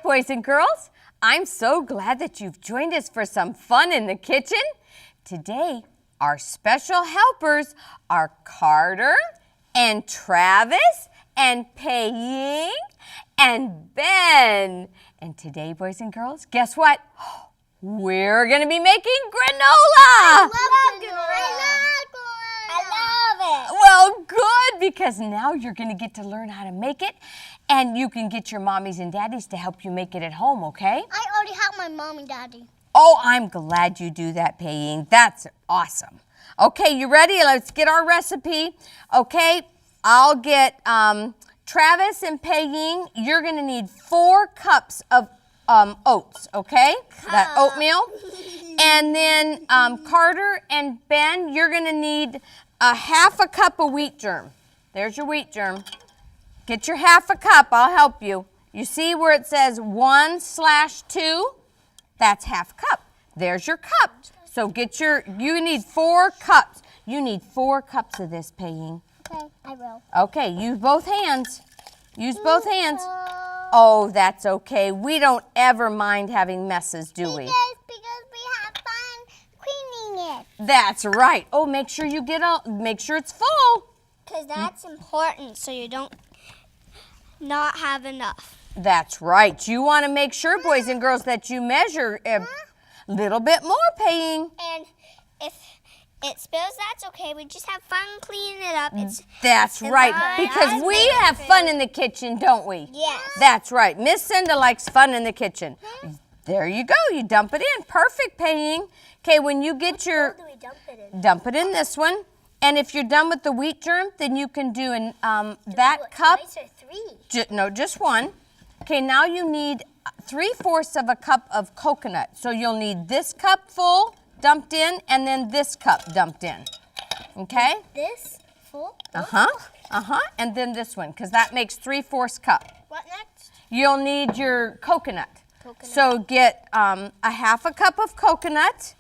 boys and girls. I'm so glad that you've joined us for some fun in the kitchen. Today, our special helpers are Carter and Travis and Pei-Ying and Ben. And today, boys and girls, guess what? We're going to be making granola. I love it. Well, good, because now you're going to get to learn how to make it, and you can get your mommies and daddies to help you make it at home, okay? I already have my mom and daddy. Oh, I'm glad you do that, Pei-Ying. That's awesome. Okay, you ready? Let's get our recipe. Okay, I'll get Travis and Pei-Ying. You're going to need 4 cups of oats, okay? That oatmeal. And then Carter and Ben, you're going to need a half a cup of wheat germ. There's your wheat germ. Get your half a cup. I'll help you. You see where it says 1/2? That's half cup. There's your cup. So you need 4 cups. You need 4 cups of this, Pei-Ying. Okay, I will. Okay, use both hands. Use both hands. Oh, that's okay. We don't ever mind having messes, do we? Because we have fun cleaning it. That's right. Oh, make sure make sure it's full. Because that's important, so you don't not have enough. That's right. You want to make sure, boys and girls, that you measure a little bit more, Pei-Ying. And if it spills, that's okay. We just have fun cleaning it up. That's right, because we have fun in the kitchen, don't we? Yes. That's right. Miss Cinda likes fun in the kitchen. There you go. You dump it in. Perfect, Pei-Ying. Okay, when you get your... What do we dump it in? Dump it in this one. And if you're done with the wheat germ, then you can do that cup. Twice or 3? No, just 1. Okay, now you need 3/4 of a cup of coconut. So you'll need this cup full dumped in, and then this cup dumped in. Okay? This full? And then this one, because that makes 3/4 cup. What next? You'll need your coconut. So get a half a cup of coconut,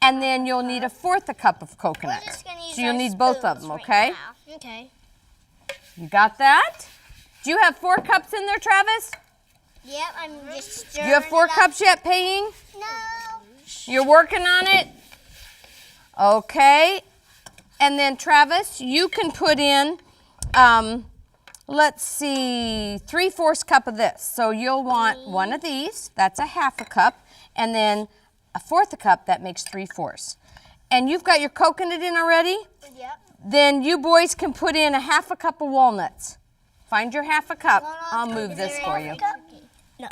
and then you'll need 1/4 a cup of coconut. So you'll need both of them, okay? Okay. You got that? Do you have 4 cups in there, Travis? Yep, I'm just stirring. You have 4 cups yet, Pei-Ying? No. You're working on it? Okay. And then, Travis, you can put in, let's see, 3/4 cup of this. So you'll want 1 of these. That's a half a cup. And then 1/4 a cup, that makes 3/4. And you've got your coconut in already? Yep. Then you boys can put in a half a cup of walnuts. Find your half a cup. I'll move this for you. No.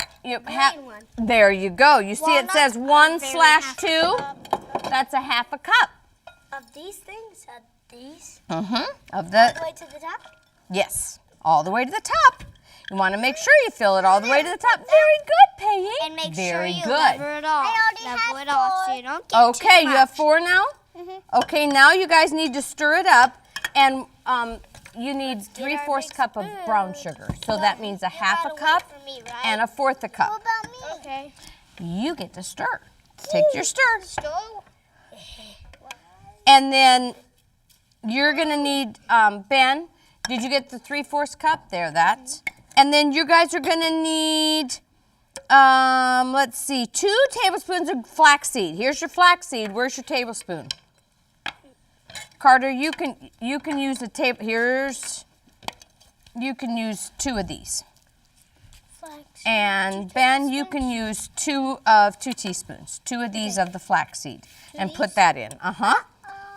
There you go. You see it says 1/2. That's a half a cup. Of these things? Of these? Of All the way to the top? Yes, all the way to the top. You want to make sure you fill it all the way to the top. Very good, Pei-Ying. And make Very sure you good. lever it off. Level it off so you don't get Okay, too much. you have 4 now? Okay, now you guys need to stir it up, and you need 3/4 cup of brown sugar. So that means a half a cup and 1/4 a cup. What about me? Okay. You get to stir. Take your stir. And then you're going to need, Ben, did you get the 3/4 cup? There, that's. And then you guys are going to need, let's see, 2 tablespoons of flaxseed. Here's your flaxseed. Where's your tablespoon? Carter, you can use a table. You can use 2 of these. And Ben, you can use 2 teaspoons, 2 of these of the flaxseed, and put that in.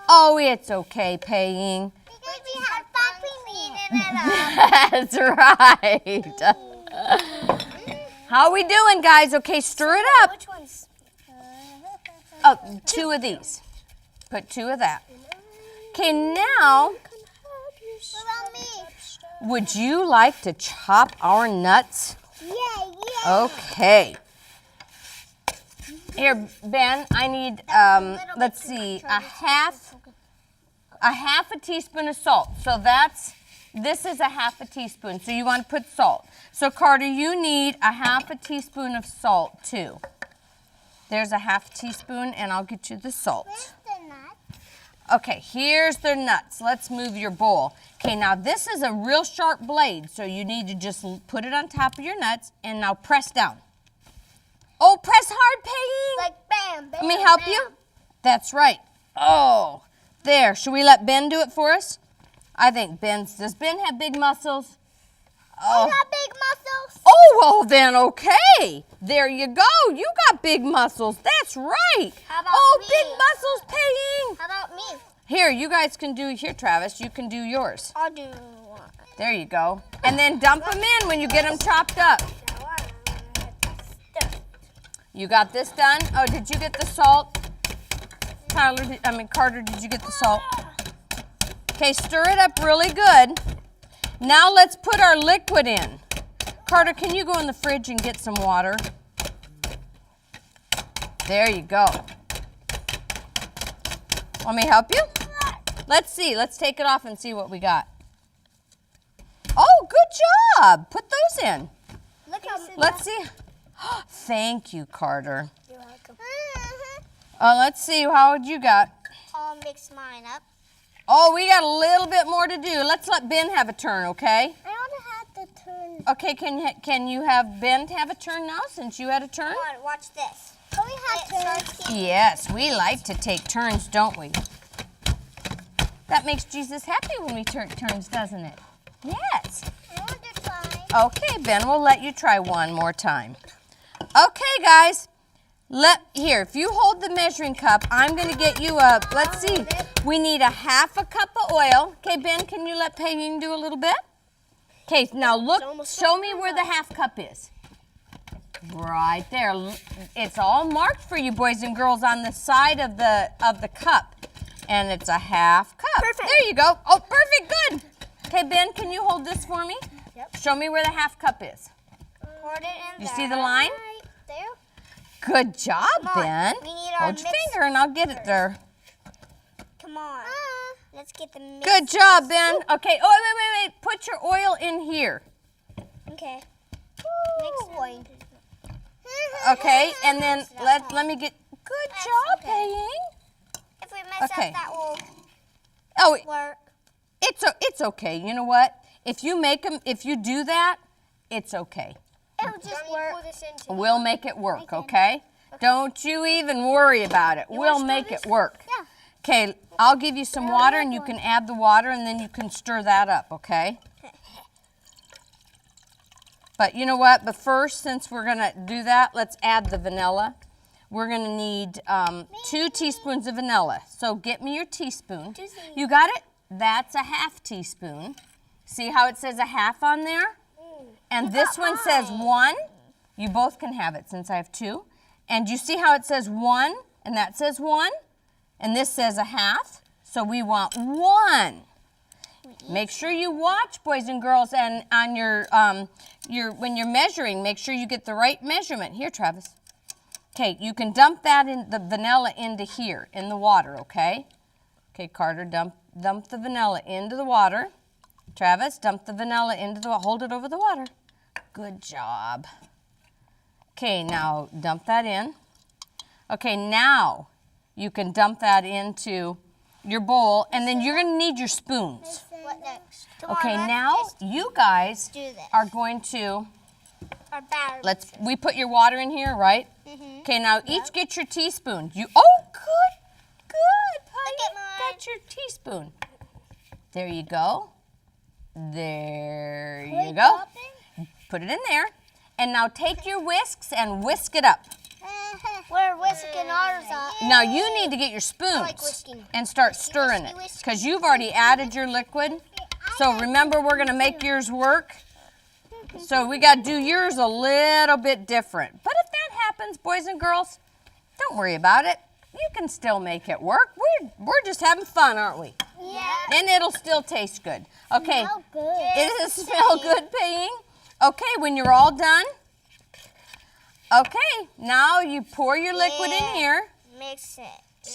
Oh, it's okay, Pei-Ying. Because we have fun cleaning it up. That's right. How are we doing, guys? Okay, stir it up. Which ones? 2 of these. Put 2 of that. Okay, now, What about me? would you like to chop our nuts? Yeah. Okay. Here, Ben, I need, let's see, a half a teaspoon of salt. So this is a half a teaspoon. So you want to put salt. So Carter, you need a half a teaspoon of salt too. There's a half teaspoon, and I'll get you the salt. Okay, here's the nuts. Let's move your bowl. Okay, now this is a real sharp blade, so you need to just put it on top of your nuts, and now press down. Oh, press hard, Pei-Ying. Like bam, bam. Let me help bam. you. That's right. Oh, there. Should we let Ben do it for us? I think does Ben have big muscles? Oh. Got big muscles. Oh, well then, okay. There you go. You got big muscles. That's right. How about me? Big muscles, Pei-Ying. How about me? Here, you guys can do, here, Travis, you can do yours. I'll do one. There you go. And then dump them in when you get them chopped up. You got this done? Oh, did you get the salt? Carter, did you get the salt? Okay, stir it up really good. Now let's put our liquid in. Carter, can you go in the fridge and get some water? There you go. Want me to help you? Let's see. Let's take it off and see what we got. Oh, good job. Put those in. Look how Let's see. Thank you, Carter. You're welcome. Let's see. How you got? I'll mix mine up. Oh, we got a little bit more to do. Let's let Ben have a turn, okay? I want to have the turn. Okay, can you have Ben have a turn now since you had a turn? Come on, watch this. Can we have turns? Yes, we like to take turns, don't we? That makes Jesus happy when we take turns, doesn't it? Yes. I want to try. Okay, Ben, we'll let you try one more time. Okay, guys. Here, if you hold the measuring cup, I'm going to get you a, let's see. We need a half a cup of oil. Okay, Ben, can you let Pei-Ying do a little bit? Okay, now look, show me where the half cup is. Right there. It's all marked for you, boys and girls, on the side of the cup. And it's a half cup. Perfect. There you go. Oh, perfect, good. Okay, Ben, can you hold this for me? Yep. Show me where the half cup is. Pour it in You there. see the line? Right there. Good job, Come on, Ben. we need our Hold your mix finger and I'll get it there. Come on. Let's get the mix. Good job, Ben. Okay. Oh, wait. Put your oil in here. Okay. Mix it. Okay, and then let me get. Good That's job, okay. Pei-Ying. If we mess Okay. up, that will Oh, work. it's okay. You know what? If you do that, it's okay. It'll just work. We'll make it work, okay? Don't you even worry about it. We'll stir make this? it work. Yeah. Okay, I'll give you some water and you can add the water and then you can stir that up, okay? But you know what? But first, since we're going to do that, let's add the vanilla. We're going to need 2 teaspoons of vanilla. So get me your teaspoon. You got it? That's a half teaspoon. See how it says a half on there? And this one says 1. You both can have it since I have 2. And you see how it says 1 and that says 1? And this says a half. So we want 1. Make sure you watch, boys and girls, and on your when you're measuring, make sure you get the right measurement. Here, Travis. Okay, you can dump that in the vanilla into here in the water, okay? Okay, Carter, dump the vanilla into the water. Travis, dump the vanilla into the hold it over the water. Good job. Okay, now dump that in. Okay, now you can dump that into your bowl, and then you're going to need your spoons. What next? Okay, now you guys do this. are going to, Our batter. we put your water in here, right? Mhm. Okay, now each get your teaspoon. Oh, good, Look at mine. got your teaspoon. There you go. There you go. Put it in there. And now take your whisks and whisk it up. We're whisking ours up. Now you need to get your spoons like whisking. and start stirring it because you've already added your liquid. So remember, we're going to make yours work. So we got to do yours a little bit different. But if that happens, boys and girls, don't worry about it. You can still make it work. We're just having fun, aren't we? Yeah. And it'll still taste good. Okay. Smell good. Does it smell good, Pei-Ying? Okay, when you're all done. Okay, now you pour your liquid in here. Mix it.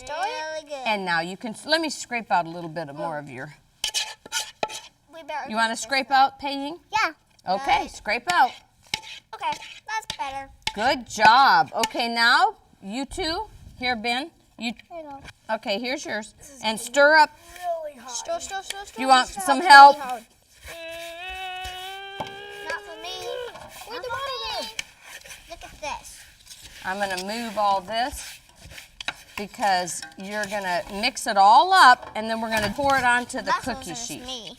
Really good. And now you can, let me scrape out a little bit more of your, you want to scrape out, Pei-Ying? Yeah. Okay, scrape out. Okay, that's better. Good job. Okay, now you two, here, Ben. Here you go. Okay, here's yours. And stir up. Really hot. Stir. You want some help? Not for me. Where'd the water go? Look at this. I'm going to move all this because you're going to mix it all up, and then we're going to pour it onto the cookie sheet. Me.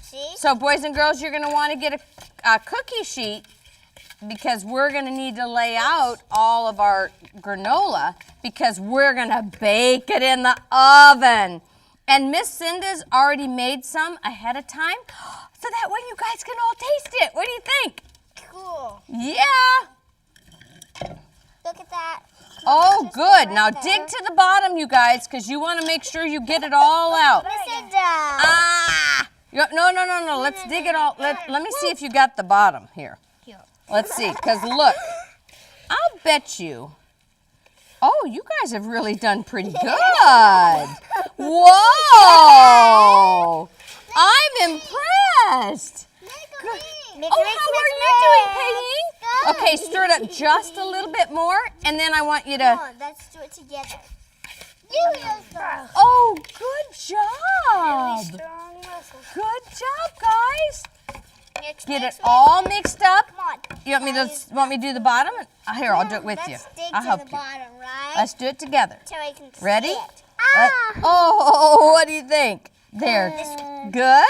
See? So boys and girls, you're going to want to get a cookie sheet because we're going to need to lay out all of our granola because we're going to bake it in the oven. And Miss Cinda's already made some ahead of time so that way you guys can all taste it. What do you think? Cool. Yeah. Look at that. Oh, good. Now dig to the bottom, you guys, because you want to make sure you get it all out. Ah! No. Let's dig it all. Let me see if you got the bottom here. Let's see, because look, I'll bet you. Oh, you guys have really done pretty good. Whoa! I'm impressed. Oh, how are you doing, Pei-Ying? Okay, stir it up just a little bit more, and then I want you to... Come on, let's do it together. Oh, good job. Good job, guys. Get it all mixed up. Come on. You want me to do the bottom? Here, I'll do it with you. I'll help you. Bottom, right? Let's do it together. So I can see Ready? it. Oh, what do you think? There. Good?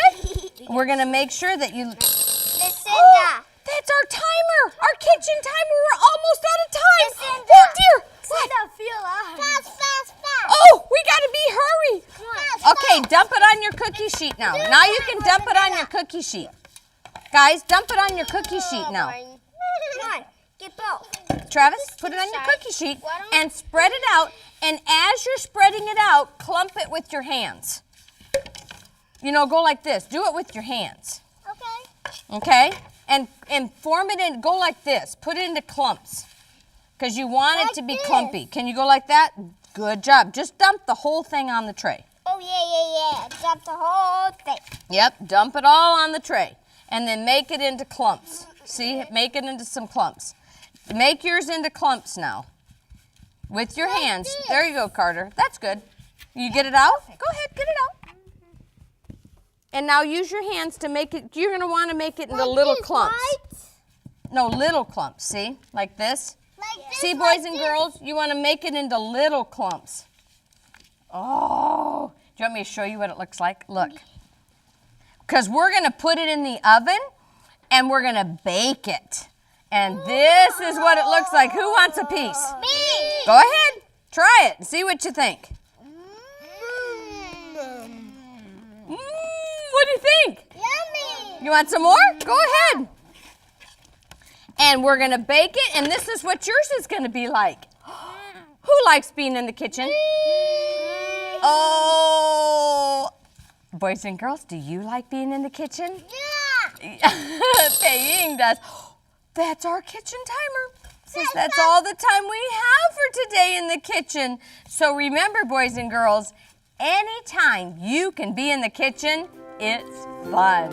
We're going to make sure that you... Cinda. That's our timer. Our kitchen timer. We're almost out of time. Cinda. Oh, dear. What? Feel us. Fast. Oh, we got to be hurry. Come on. Okay, dump it on your cookie sheet now. Now you can dump it on your cookie sheet. Guys, dump it on your cookie sheet now. Come on. Get both. Travis, put it on your cookie sheet and spread it out. And as you're spreading it out, clump it with your hands. You know, go like this. Do it with your hands. Okay? And form it in, go like this. Put it into clumps. Because you want it to be clumpy. Can you go like that? Good job. Just dump the whole thing on the tray. Oh, yeah. Dump the whole thing. Yep, dump it all on the tray. And then make it into clumps. See, make it into some clumps. Make yours into clumps now. With your hands. There you go, Carter. That's good. You get it out? Go ahead, get it out. And now use your hands to make it, you're going to want to make it into little clumps. No, little clumps, see? Like this. See, boys and girls, you want to make it into little clumps. Oh, do you want me to show you what it looks like? Look. Because we're going to put it in the oven, and we're going to bake it. And this is what it looks like. Who wants a piece? Me. Go ahead. Try it and see what you think. What do you think? Yummy. You want some more? Go ahead. And we're going to bake it, and this is what yours is going to be like. Who likes being in the kitchen? Oh. Boys and girls, do you like being in the kitchen? Yeah. Pei-Ying does. That's our kitchen timer. Says that's all the time we have for today in the kitchen. So remember, boys and girls, anytime you can be in the kitchen, it's fun.